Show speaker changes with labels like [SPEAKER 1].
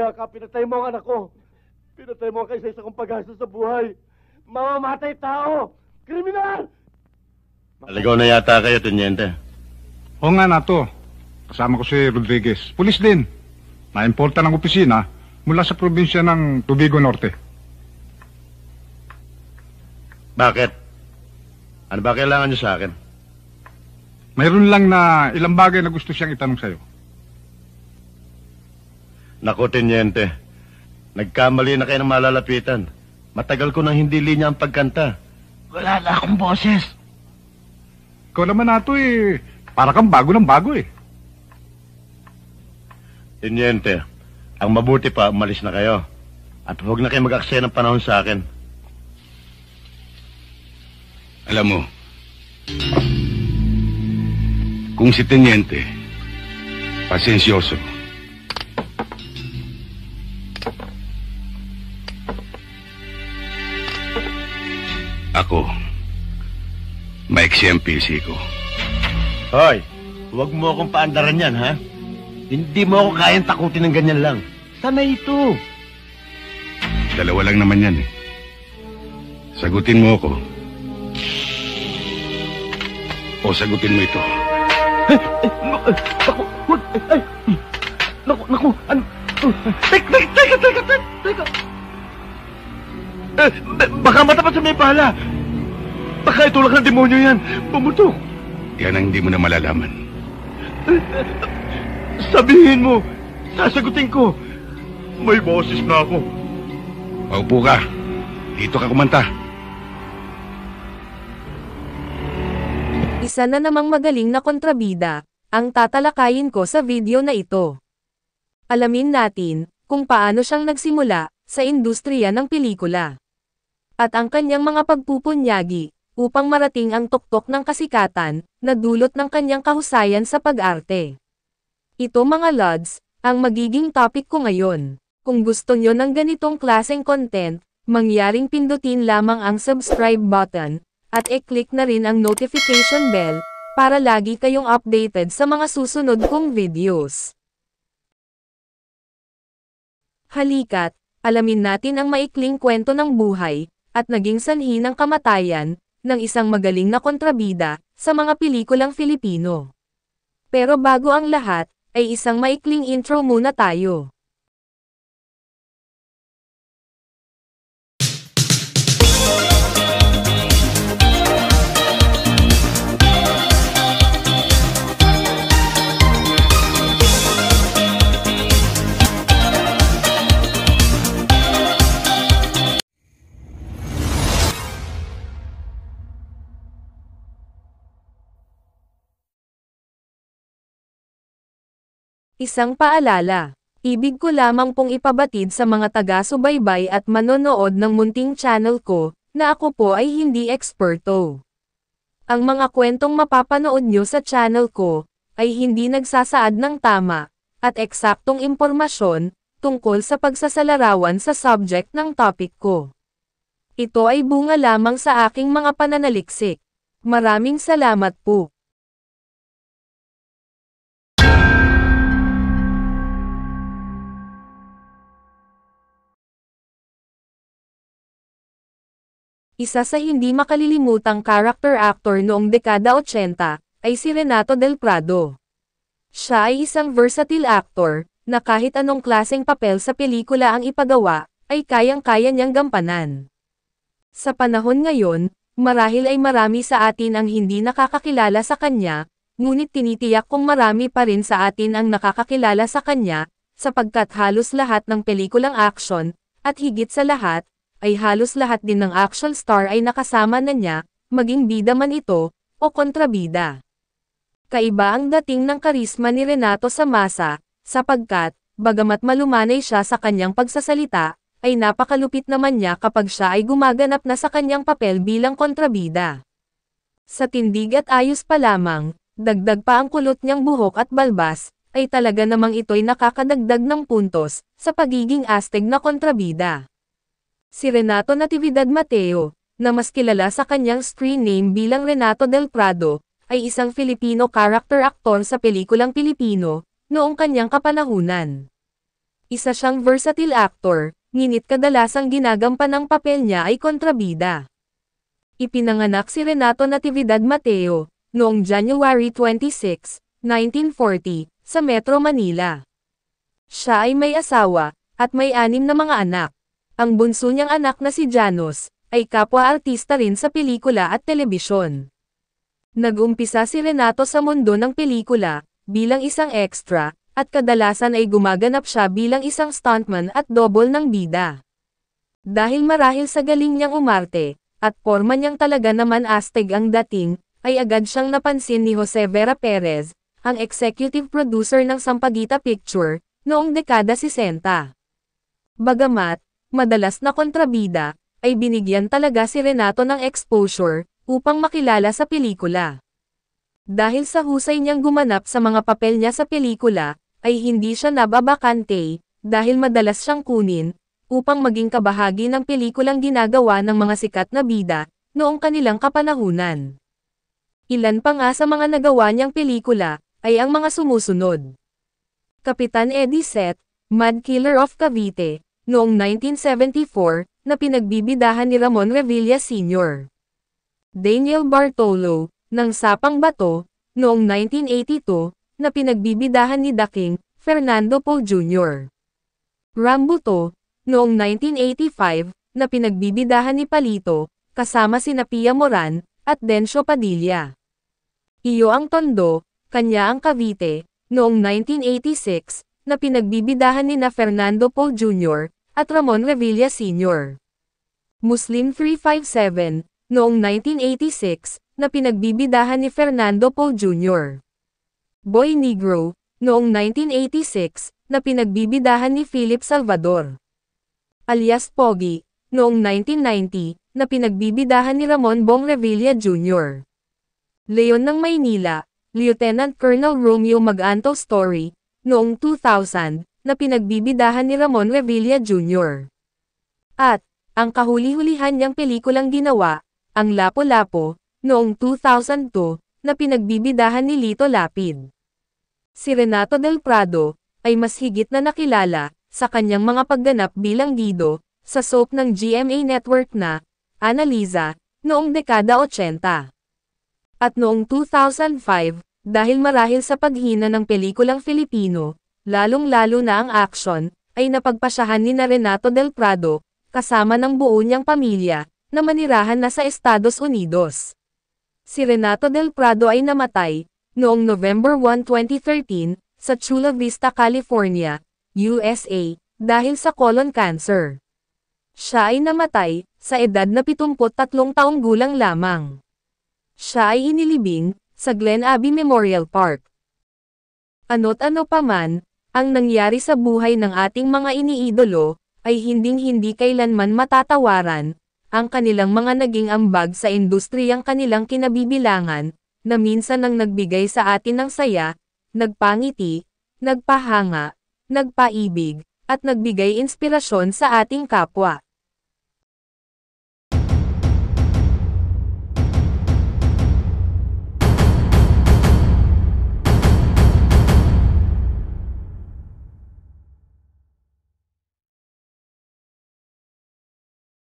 [SPEAKER 1] Kaya ka, pinatay mo ang anak ko. Pinatay mo ang kaisa-isa kong pag-asa sa buhay. Mamamatay tao! Kriminal!
[SPEAKER 2] Aligaw na yata kayo, Teniente.
[SPEAKER 3] Oo nga na to. Kasama ko si Rodriguez. Pulis din. Na-importa ng opisina mula sa probinsya ng Tubigo Norte.
[SPEAKER 2] Bakit? Ano ba kailangan niyo sa akin?
[SPEAKER 3] Mayroon lang na ilang bagay na gusto siyang itanong sa'yo.
[SPEAKER 2] Naku, Teniente. Nagkamali na kayo ng malalapitan. Matagal ko nang hindi linya ang pagkanta. Wala na akong boses.
[SPEAKER 3] Ikaw naman nato para kang bago ng bago
[SPEAKER 2] Teniente, ang mabuti pa, umalis na kayo. At huwag na kayo mag-aksaya ng panahon sa akin.
[SPEAKER 4] Alam mo, kung si Teniente, pasensyoso, ako, maiksi ang PC ko.
[SPEAKER 2] Hoy, huwag mo akong paandaran yan, ha? Hindi mo ako kayang takutin ng ganyan lang. Sanay ito.
[SPEAKER 4] Dalawa lang naman yan Sagutin mo ako. O sagutin mo ito.
[SPEAKER 1] Naku, ano? Teka. Baka matapat sa may bala. Baka itulak ng demonyo yan. Pumutok.
[SPEAKER 4] Yan ang hindi mo na malalaman.
[SPEAKER 1] Sabihin mo, sasagutin ko. May boses na ako.
[SPEAKER 4] Paupo ka. Dito ka kumanta.
[SPEAKER 5] Isa na namang magaling na kontrabida, ang tatalakayin ko sa video na ito. Alamin natin, kung paano siyang nagsimula, sa industriya ng pelikula. At ang kanyang mga pagpupunyagi, upang marating ang tuktok ng kasikatan, na dulot ng kanyang kahusayan sa pag-arte. Ito mga lods, ang magiging topic ko ngayon. Kung gusto nyo ng ganitong klaseng content, mangyaring pindutin lamang ang subscribe button, at i-click na rin ang notification bell, para lagi kayong updated sa mga susunod kong videos. Halika't, alamin natin ang maikling kwento ng buhay, at naging sanhi ng kamatayan, ng isang magaling na kontrabida, sa mga pelikulang Filipino. Pero bago ang lahat, ay isang maikling intro muna tayo. Isang paalala. Ibig ko lamang pong ipabatid sa mga taga-subaybay at manonood ng munting channel ko, na ako po ay hindi eksperto. Ang mga kwentong mapapanood nyo sa channel ko, ay hindi nagsasaad ng tama, at eksaktong impormasyon, tungkol sa pagsasalarawan sa subject ng topic ko. Ito ay bunga lamang sa aking mga pananaliksik. Maraming salamat po. Isa sa hindi makalilimutang character actor noong dekada 80, ay si Renato del Prado. Siya ay isang versatile actor, na kahit anong klaseng papel sa pelikula ang ipagawa, ay kayang-kaya niyang gampanan. Sa panahon ngayon, marahil ay marami sa atin ang hindi nakakakilala sa kanya, ngunit tinitiyak kong marami pa rin sa atin ang nakakakilala sa kanya, sapagkat halos lahat ng pelikulang action, at higit sa lahat, ay halos lahat din ng action star ay nakasama na niya, maging bida man ito, o kontrabida. Kaiba ang dating ng karisma ni Renato sa masa, sapagkat, bagamat malumanay siya sa kanyang pagsasalita, ay napakalupit naman niya kapag siya ay gumaganap na sa kanyang papel bilang kontrabida. Sa tindig at ayos pa lamang, dagdag pa ang kulot niyang buhok at balbas, ay talaga namang ito'y nakakadagdag ng puntos, sa pagiging astig na kontrabida. Si Renato Natividad Mateo, na mas kilala sa kanyang screen name bilang Renato del Prado, ay isang Filipino character actor sa pelikulang Pilipino, noong kanyang kapanahunan. Isa siyang versatile actor, ngunit kadalasang ginagampan ng papel niya ay kontrabida. Ipinanganak si Renato Natividad Mateo, noong January 26, 1940, sa Metro Manila. Siya ay may asawa, at may 6 na mga anak. Ang bunso niyang anak na si Janos, ay kapwa-artista rin sa pelikula at telebisyon. Nag-umpisa si Renato sa mundo ng pelikula, bilang isang extra, at kadalasan ay gumaganap siya bilang isang stuntman at double ng bida. Dahil marahil sa galing niyang umarte, at porma niyang talaga naman astig ang dating, ay agad siyang napansin ni Jose Vera Perez, ang executive producer ng Sampaguita Picture, noong dekada 60. Bagamat, madalas na kontrabida, ay binigyan talaga si Renato ng exposure, upang makilala sa pelikula. Dahil sa husay niyang gumanap sa mga papel niya sa pelikula, ay hindi siya nababakante, dahil madalas siyang kunin, upang maging kabahagi ng pelikulang ginagawa ng mga sikat na bida, noong kanilang kapanahunan. Ilan pa nga sa mga nagawa niyang pelikula, ay ang mga sumusunod. Kapitan Eddie Set, Mad Killer of Cavite, noong 1974, na pinagbibidahan ni Ramon Revilla Sr. Daniel Bartolo, ng Sapang Bato, noong 1982, na pinagbibidahan ni Daking, Fernando Poe Jr. Rambuto, noong 1985, na pinagbibidahan ni Palito, kasama sina Pia Moran, at Dencio Padilla. Iyo ang Tondo, Kanya ang Cavite, noong 1986, na pinagbibidahan ni na Fernando Poe Jr., at Ramon Revilla Sr. Muslim 357, noong 1986, na pinagbibidahan ni Fernando Poe Jr. Boy Negro, noong 1986, na pinagbibidahan ni Philip Salvador. Alias Pogi, noong 1990, na pinagbibidahan ni Ramon Bong Revilla Jr. Leon ng Maynila, Lieutenant Colonel Romeo Mag-Anto Story, noong 2000, na pinagbibidahan ni Ramon Revilla Jr. At, ang kahuli-hulihan niyang pelikulang ginawa, ang Lapu-Lapu, noong 2002, na pinagbibidahan ni Lito Lapid. Si Renato del Prado, ay mas higit na nakilala, sa kanyang mga pagganap bilang Guido, sa soap ng GMA Network na, Analiza, noong dekada 80. At noong 2005, dahil marahil sa paghina ng pelikulang Filipino, lalong-lalo na ang action, ay napagpasyahan ni na Renato del Prado, kasama ng buo niyang pamilya, na manirahan na sa Estados Unidos. Si Renato del Prado ay namatay, noong November 1, 2013, sa Chula Vista, California, USA, dahil sa colon cancer. Siya ay namatay, sa edad na 73 taong gulang lamang. Siya ay inilibing, sa Glen Abbey Memorial Park. Ano't ano pa man, ang nangyari sa buhay ng ating mga iniidolo, ay hinding-hindi kailanman matatawaran, ang kanilang mga naging ambag sa industriyang kanilang kinabibilangan, na minsan nang nagbigay sa atin ng saya, nagpangiti, nagpahanga, nagpaibig, at nagbigay inspirasyon sa ating kapwa.